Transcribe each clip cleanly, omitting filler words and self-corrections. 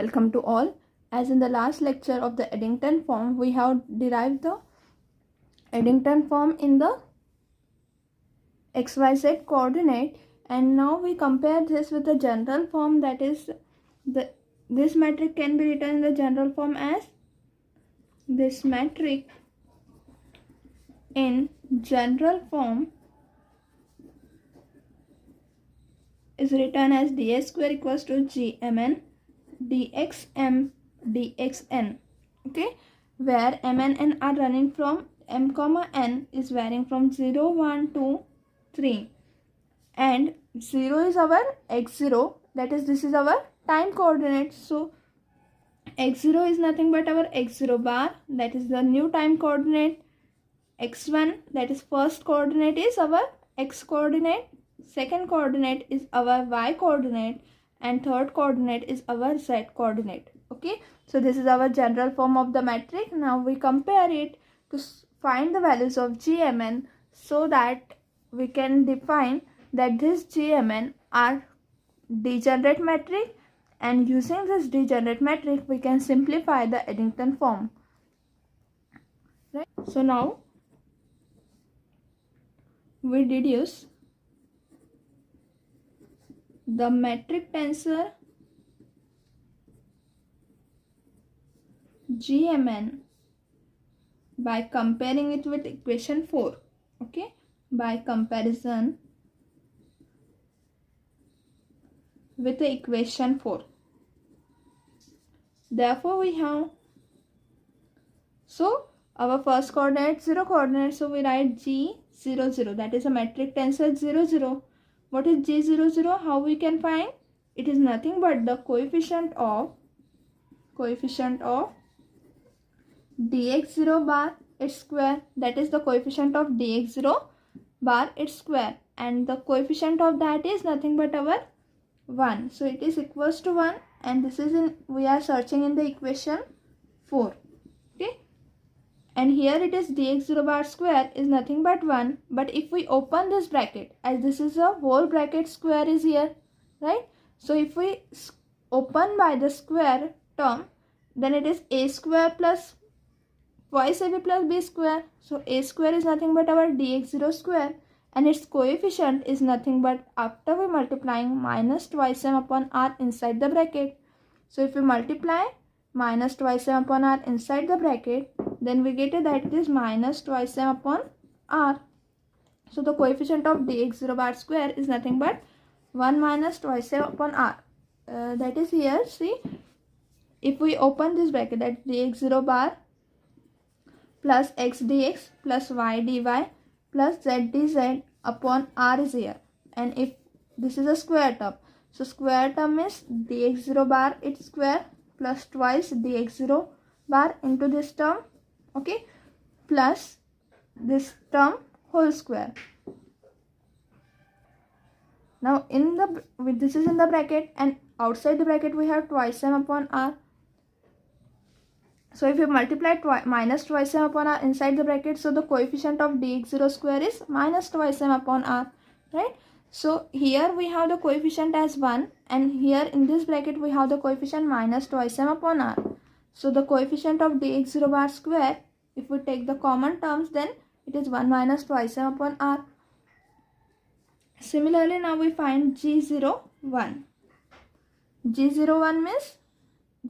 Welcome to all. As in the last lecture of the Eddington form, we have derived the Eddington form in the XYZ coordinate, and now we compare this with the general form. That is, this metric can be written in the general form as this metric in general form is written as ds square equals to gmn dxm dxn. Okay, where m and n are running from m comma n is varying from 0 1 2 3, and 0 is our x0, that is this is our time coordinate. So x0 is nothing but our x0 bar, that is the new time coordinate. x1, that is first coordinate, is our x coordinate, second coordinate is our y coordinate, and third coordinate is our z coordinate. Okay, so this is our general form of the metric. Now we compare it to find the values of gmn, so that we can define that this gmn are degenerate metric, and using this degenerate metric we can simplify the Eddington form. Right, so now we deduce the metric tensor gmn by comparing it with equation 4. Okay, by comparison with the equation 4. Therefore we have, so our first coordinate 0 coordinate, so we write g0 0, that is a metric tensor 0 0. What is g0 0? How we can find? It is nothing but the coefficient of dx0 bar its square, that is the coefficient of dx0 bar its square, and the coefficient of that is nothing but our 1. So it is equals to 1, and this is in, we are searching in the equation 4. Okay, and here it is dx0 bar square is nothing but 1, but if we open this bracket, as this is a whole bracket, square is here, right? So if we open by the square term, then it is a square plus twice ab plus b square. So a square is nothing but our dx0 square, and its coefficient is nothing but, after we multiplying, minus twice m upon r inside the bracket. So if we multiply minus twice m upon r inside the bracket, then we get that it is minus twice m upon r. So the coefficient of dx0 bar square is nothing but 1 minus twice m upon r. That is here, see, if we open this bracket, that dx0 bar plus x dx plus y dy plus z dz upon r is here, and if this is a square term, so square term is dx0 bar its square plus twice dx0 bar into this term, okay, plus this term whole square. Now in the, this is in the bracket, and outside the bracket we have twice m upon r. So if you multiply minus twice m upon r inside the bracket, so the coefficient of dx0 square is minus twice m upon r, right? So here we have the coefficient as 1, and here in this bracket we have the coefficient minus twice m upon r. So the coefficient of dx0 bar square, if we take the common terms, then it is 1 minus twice m upon r. Similarly, now we find g01. G01 means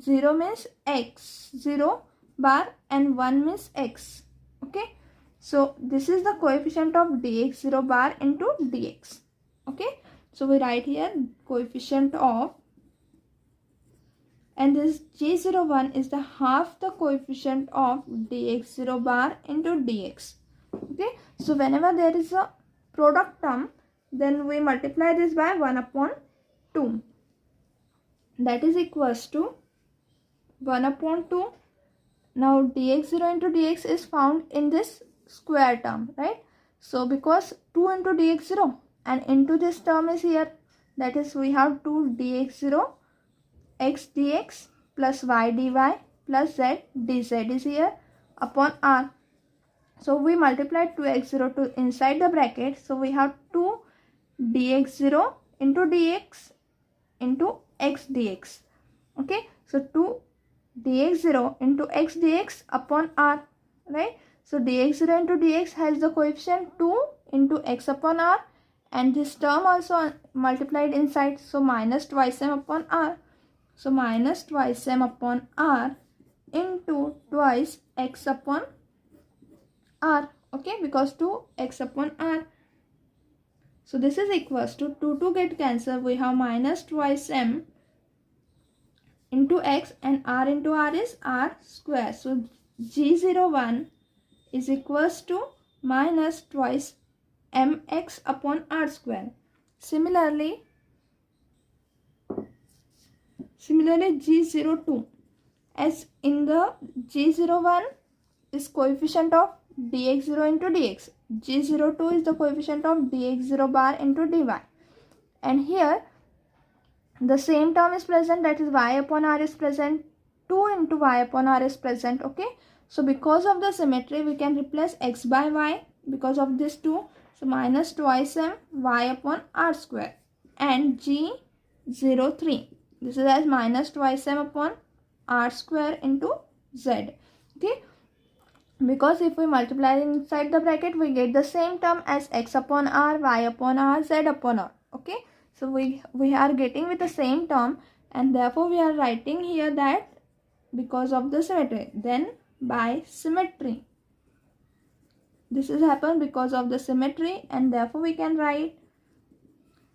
0 means x, 0 bar, and 1 means x. Okay, so this is the coefficient of dx0 bar into dx. Okay, so we write here coefficient of, and this g01 is the half the coefficient of dx0 bar into dx. Okay, so whenever there is a product term, then we multiply this by 1 upon 2, that is equals to 1 upon 2. Now dx0 into dx is found in this square term, right? So because 2 into dx0 and into this term is here, that is we have 2 dx0 x dx plus y dy plus z dz is here upon r. So we multiply 2x0 to inside the bracket, so we have 2 dx0 into dx into x dx. Okay, So 2 dx0 into x dx upon r, right? So dx0 into dx has the coefficient 2 into x upon r, and this term also multiplied inside, so minus twice m upon r. So minus twice m upon r into twice x upon r, okay, because 2x upon r. So this is equals to 2 get cancelled. We have minus twice m into x, and r into r is r square. So g01 is equals to minus twice mx upon r square. Similarly g02, as in the g01 is coefficient of dx0 into dx, g02 is the coefficient of dx0 bar into dy, and here the same term is present, that is y upon r is present, 2 into y upon r is present, okay. So because of the symmetry we can replace x by y because of this 2, so minus twice m y upon r square, and g03, this is as minus twice m upon r square into z, okay. Because if we multiply inside the bracket we get the same term as x upon r, y upon r, z upon r, okay. So we are getting with the same term, and therefore we are writing here that because of the symmetry. Then by symmetry, this has happened because of the symmetry, and therefore we can write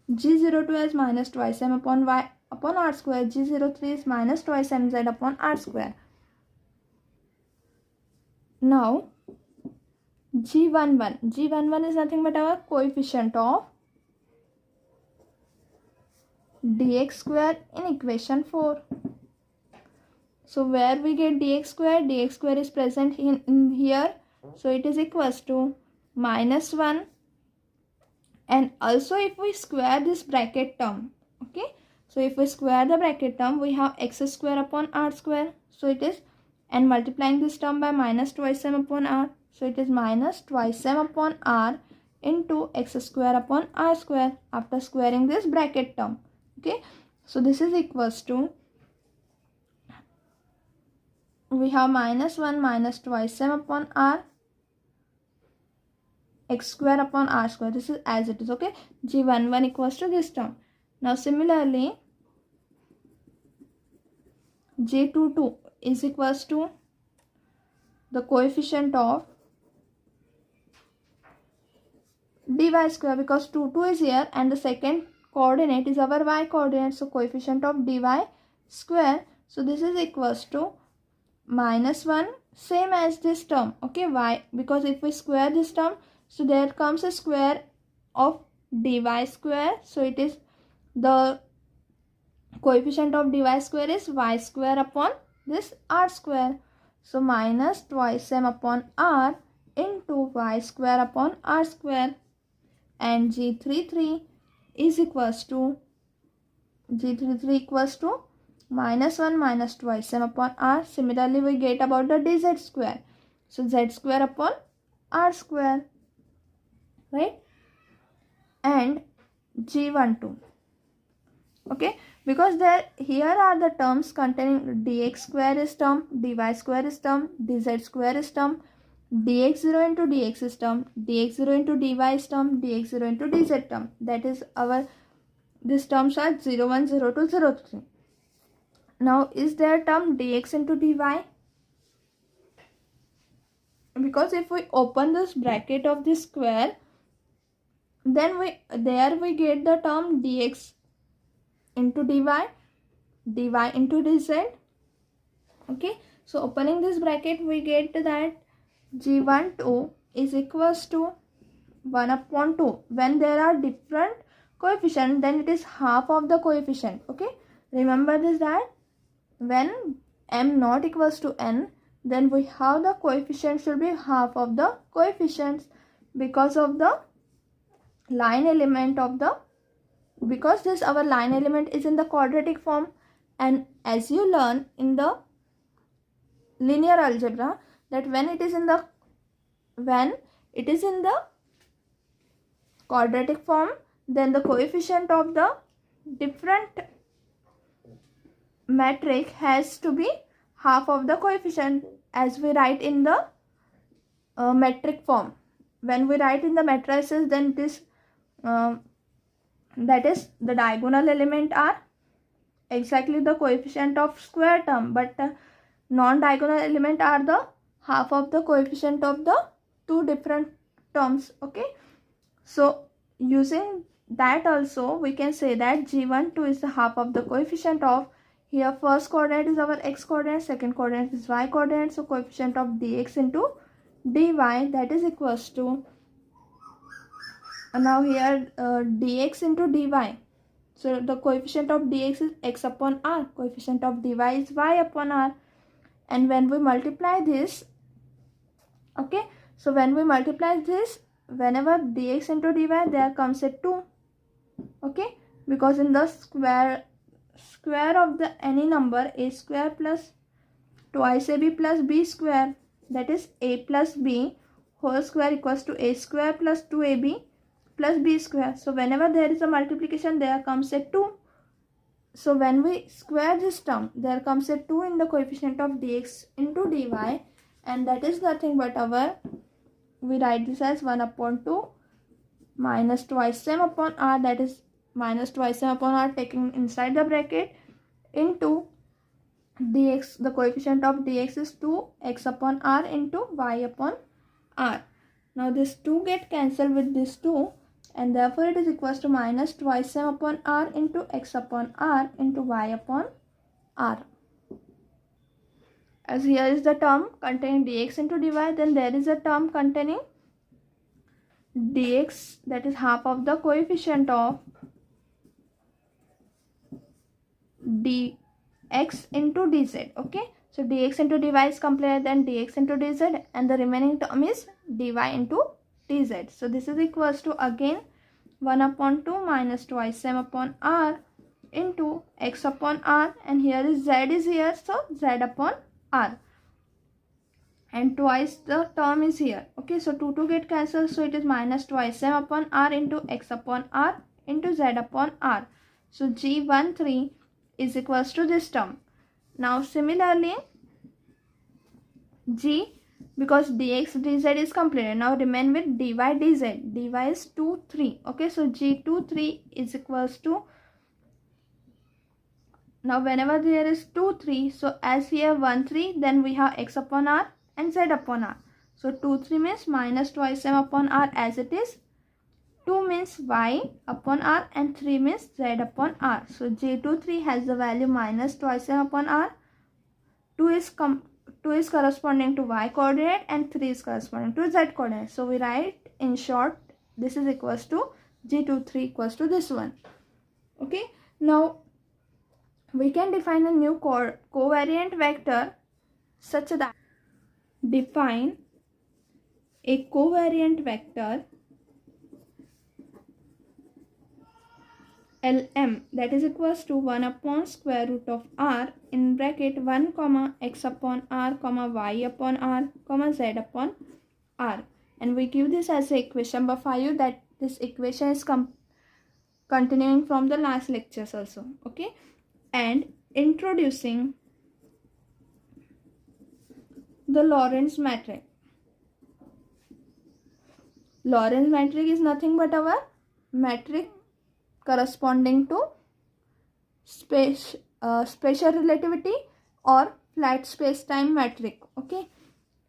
g02 as minus twice m upon y upon r square, g03 is minus twice mz upon r square. Now g11 is nothing but our coefficient of dx square in equation 4. So where we get dx square is present in here, so it is equals to minus 1, and also if we square this bracket term, okay, so if we square the bracket term we have x square upon r square, so it is, and multiplying this term by minus twice m upon r, so it is minus twice m upon r into x square upon r square after squaring this bracket term, okay. So this is equals to, we have minus 1 minus twice m upon r x square upon r square, this is as it is, okay. g11 equals to this term. Now similarly g22 is equals to the coefficient of dy square, because 2 is here and the second coordinate is our y coordinate, so coefficient of dy square, so this is equals to minus 1, same as this term, okay, y, because if we square this term, so there comes a square of dy square, so it is the coefficient of dy square is y square upon this r square, so minus twice m upon r into y square upon r square, and g33 is equals to minus 1 minus twice m upon r. Similarly we get about the dz square, so z square upon r square, right, and g12, okay, because there here are the terms containing dx square is term, dy square is term, dz square is term, dx0 into dx is term, dx0 into dy is term, dx0 into dz term, that is our, these terms are 01, 02, 03. Now is there term dx into dy? Because if we open this bracket of this square, then we get the term dx into dy, dy into dz, okay. So opening this bracket we get that g12 is equals to 1 upon 2. When there are different coefficients, then it is half of the coefficient, okay. Remember this, that when m not equals to n, then we have the coefficient should be half of the coefficients, because of the line element of the, because this our line element is in the quadratic form, and as you learn in the linear algebra that when it is in the quadratic form, then the coefficient of the different metric has to be half of the coefficient as we write in the metric form. When we write in the matrices, then this that is the diagonal element are exactly the coefficient of square term, but non-diagonal element are the half of the coefficient of the two different terms. Okay, so using that also we can say that g12 is the half of the coefficient of, here first coordinate is our x coordinate, second coordinate is y coordinate, so coefficient of dx into dy, that is equals to now here dx into dy. So the coefficient of dx is x upon r, coefficient of dy is y upon r, and when we multiply this, okay, so when we multiply this, whenever dx into dy, there comes a 2, okay, because in the square of the any number, a square plus twice ab plus b square, that is a plus b whole square equals to a square plus 2ab plus b square. So whenever there is a multiplication, there comes a 2. So when we square this term, there comes a 2 in the coefficient of dx into dy, and that is nothing but our, we write this as 1 upon 2 minus twice m upon r, that is minus twice m upon r taking inside the bracket, into dx, the coefficient of dx is 2 x upon r into y upon r. Now this 2 get cancelled with this 2, and therefore it is equals to minus twice m upon r into x upon r into y upon r. As here is the term containing dx into dy, then there is a term containing dx, that is half of the coefficient of dx into dz. Okay, so dx into dy is completed, then dx into dz, and the remaining term is dy into dz. So this is equals to again 1 upon 2 minus twice m upon r into x upon r, and here is z is here, so z upon r, and twice the term is here. Okay, so 2 get cancelled, so it is minus twice m upon r into x upon r into z upon r. So g13 is equals to this term. Now similarly g, because dx dz is completed, now remain with dy dz. Dy is 2 3. Okay, so g23 is equals to, now whenever there is 2 3, so as here 1 3, then we have x upon r and z upon r. So 2 3 means minus twice m upon r as it is, 2 means y upon r, and 3 means z upon r. So g23 has the value minus twice m upon r. 2 is corresponding to y coordinate and 3 is corresponding to z coordinate. So we write in short, this is equals to g23 equals to this one. Okay, now we can define a new covariant vector such that, define a covariant vector Lm, that is equals to 1 upon square root of r in bracket 1 comma x upon r comma y upon r comma z upon r, and we give this as equation number 5. That this equation is continuing from the last lectures also. Okay, and introducing the Lorentz metric. Lorentz metric is nothing but our metric corresponding to spatial relativity or flat space-time metric, okay,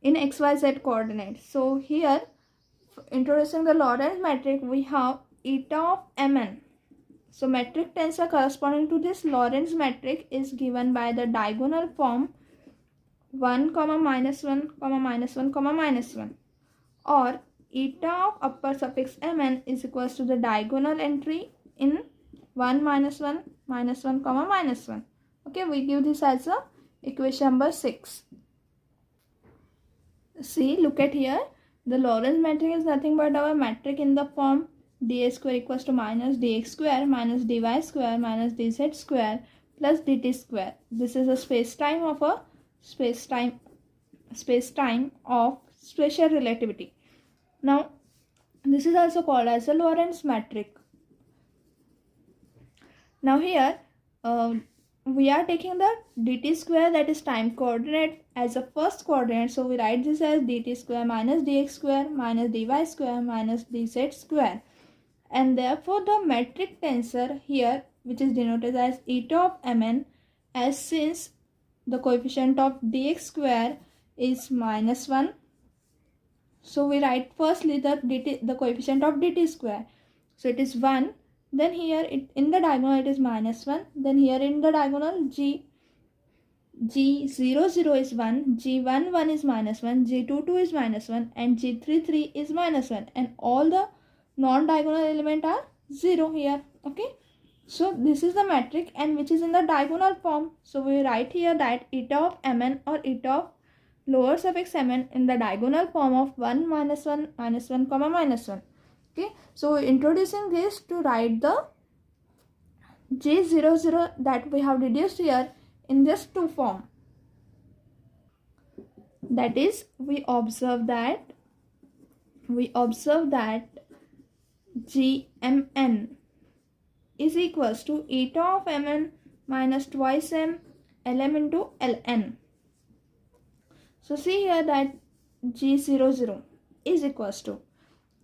in xyz coordinates. So here, introducing the Lorentz metric, we have eta of mn. So metric tensor corresponding to this Lorentz metric is given by the diagonal form 1 comma minus 1 comma minus 1 comma minus 1, or eta of upper suffix mn is equals to the diagonal entry in 1 minus 1 minus 1 comma minus 1. Okay, we give this as a equation number 6. See, look at here, the Lorentz metric is nothing but our metric in the form dA square equals to minus dx square minus dy square minus dz square plus dt square. This is a space-time of a space-time of spatial relativity. Now this is also called as a Lorentz metric. Now here we are taking the dt square, that is time coordinate, as a first coordinate. So we write this as dt square minus dx square minus dy square minus dz square. And therefore the metric tensor here, which is denoted as eta of mn, as since the coefficient of dx square is -1, so we write firstly the coefficient of dt square. So it is 1. Then here in the diagonal it is -1. Then here in the diagonal g00 is 1, g11 is -1, g22 is -1, and g33 is -1, and all the non-diagonal element are 0 here. Okay, so this is the metric and which is in the diagonal form. So we write here that eta of mn or eta of lower suffix mn in the diagonal form of 1 -1 -1 comma -1. Okay, so introducing this to write the g00 that we have reduced here in this two form. That is, we observe that gmn is equals to eta of mn minus twice m lm into ln. So see here that g00 is equals to,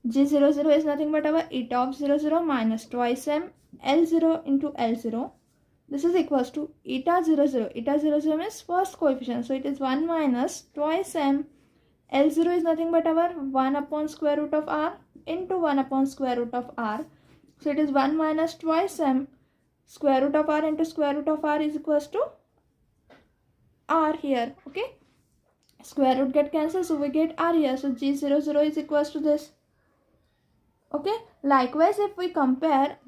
g00 is nothing but our eta of 00 minus twice m L0 into L0. This is equals to eta 00. Eta 00 means first coefficient. So it is 1 minus twice m. L0 is nothing but our 1 upon square root of r into 1 upon square root of r. So it is 1 minus twice m. Square root of r into square root of r is equals to r here. Okay. Square root get cancelled, so we get r here. So g00 is equals to this. Okay. Likewise, if we compare,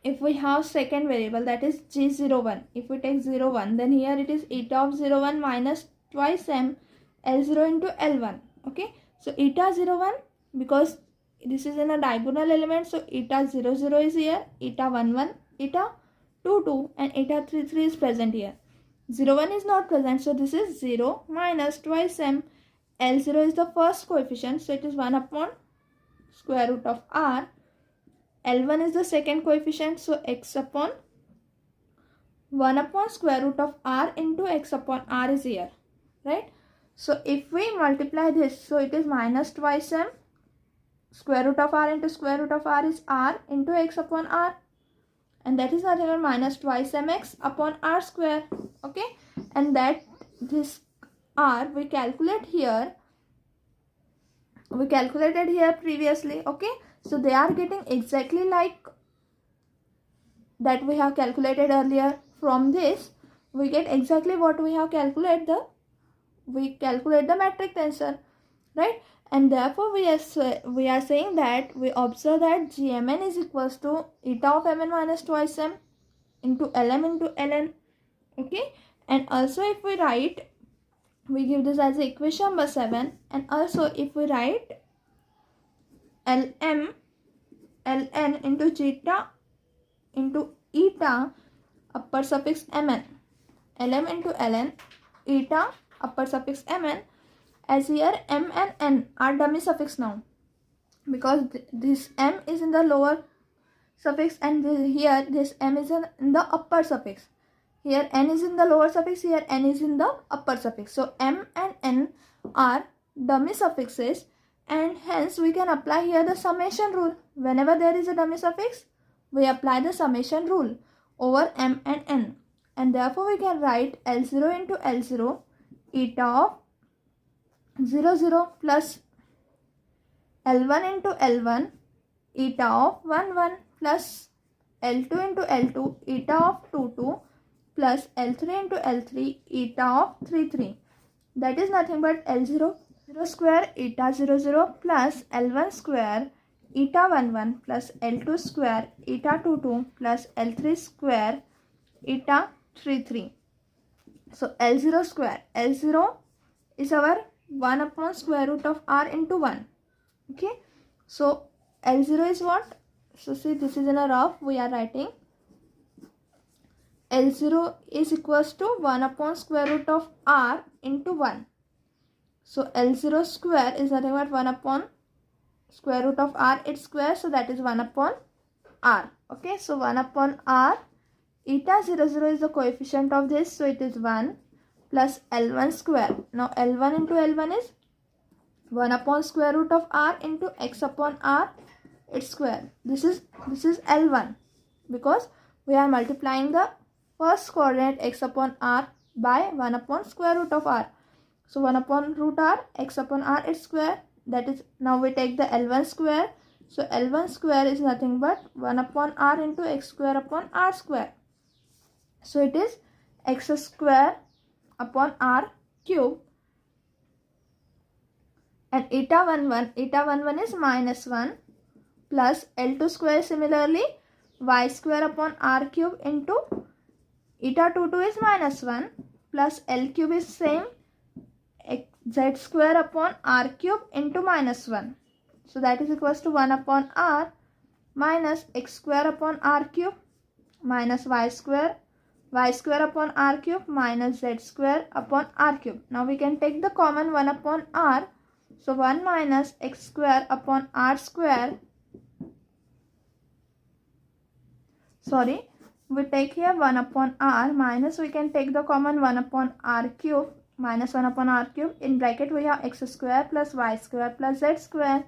if we have second variable, that is g01, if we take 01, then here it is eta of 01 minus twice m L0 into L1. Okay, so eta 01, because this is in a diagonal element, so eta 00 is here, eta 11, eta 22, and eta 33 is present here. 01 is not present, so this is 0 minus twice m. L0 is the first coefficient, so it is 1 upon square root of r. L1 is the second coefficient, so x upon 1 upon square root of r into x upon r is here, right? So if we multiply this, so it is minus twice m, square root of r into square root of r is r into x upon r, and that is nothing but minus twice mx upon r square. Okay, and that this r we calculate here, we calculated here previously. Okay, so they are getting exactly like that we have calculated earlier. From this we get exactly what we have calculated, we calculate the metric tensor, right? And therefore we are saying that we observe that gmn is equals to eta of mn minus twice m into lm into ln. Okay, and also if we write, we give this as equation number 7, and also if we write ln into zeta into eta upper suffix mn, lm into ln eta upper suffix mn, as here m and n are dummy suffix now, because this m is in the lower suffix and here this m is in the upper suffix. Here n is in the lower suffix, here n is in the upper suffix. So m and n are dummy suffixes, and hence we can apply here the summation rule. Whenever there is a dummy suffix, we apply the summation rule over m and n, and therefore we can write L0 into L0 eta of 00 plus L1 into L1 eta of 11 plus L2 into L2 eta of 22 plus L3 into L3 eta of 33. That is nothing but L0 square eta 00 plus L1 square eta 11 plus L2 square eta 22 plus L3 square eta 33. So L0 square, L0 is our 1 upon square root of r into 1. Okay, so L0 is what? So see, this is in a rough, we are writing L0 is equals to 1 upon square root of r into 1. So L0 square is nothing but 1 upon square root of r its square, so that is 1 upon r. Okay, so 1 upon r Eta 0, 0 is the coefficient of this, so it is 1 plus L1 square. Now L1 into L1 is 1 upon square root of r into x upon r its square. This is L1 because we are multiplying the first coordinate x upon r by 1 upon square root of r. So 1 upon root r, x upon r its square. That is, now we take the L1 square. So L1 square is nothing but 1 upon r into x square upon r square. So it is x square upon r cube. And eta 11 is minus 1 plus L2 square, similarly y square upon r cube into eta 22 is minus 1 plus L cube is same z square upon r cube into minus 1. So that is equals to 1 upon r minus x square upon r cube minus y square upon r cube minus z square upon r cube. Now we can take the common 1 upon r. So 1 minus x square upon r square. Sorry, we take here 1 upon r minus we can take the common 1 upon r cube minus 1 upon r cube. In bracket we have x square plus y square plus z square.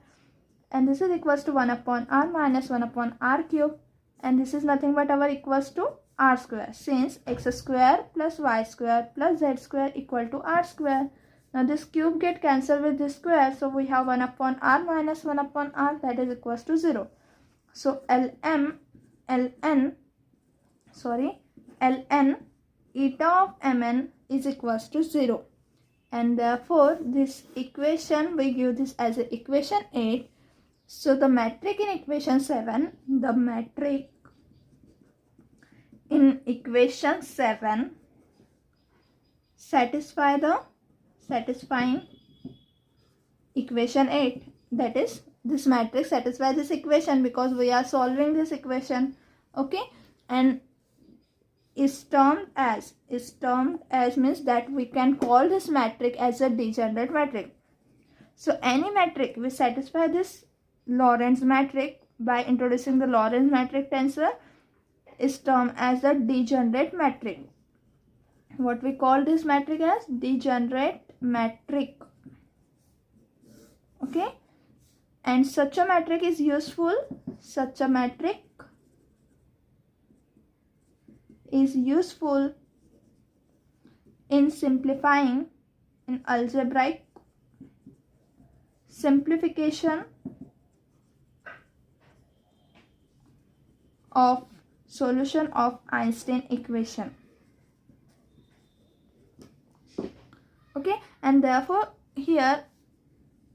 And this is equals to 1 upon r minus 1 upon r cube. And this is nothing but our equals to r square, since x square plus y square plus z square equal to r square. Now this cube get cancelled with this square, so we have 1 upon r minus 1 upon r, that is equals to 0. So ln eta of mn is equals to 0. And therefore this equation, we give this as a equation 8. So the metric in equation 7, the metric in equation 7 satisfying equation 8, that is this matrix satisfies this equation because we are solving this equation. Okay, and is termed as means that we can call this matrix as a degenerate matrix. So any matrix will satisfy this Lorentz matrix by introducing the Lorentz matrix tensor is termed as a degenerate matrix. What we call this matrix as degenerate matrix. Okay, and such a matrix is useful. Such a matrix is useful in simplifying, in algebraic simplification of solution of Einstein equation. Okay, and therefore here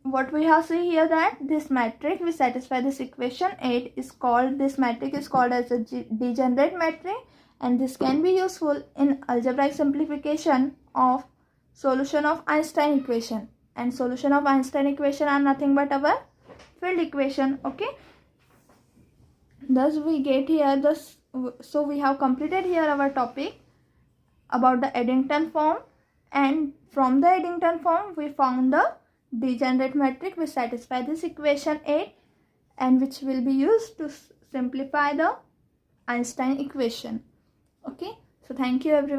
what we have seen here, that this matrix will satisfy this equation 8 is called, this matrix is called as a degenerate matrix, and this can be useful in algebraic simplification of solution of Einstein equation. And solution of Einstein equation are nothing but our field equation. Okay, thus we get here this. So we have completed here our topic about the Eddington form, and from the Eddington form we found the degenerate matrix which satisfy this equation 8 and which will be used to simplify the Einstein equation. Okay, so thank you everyone.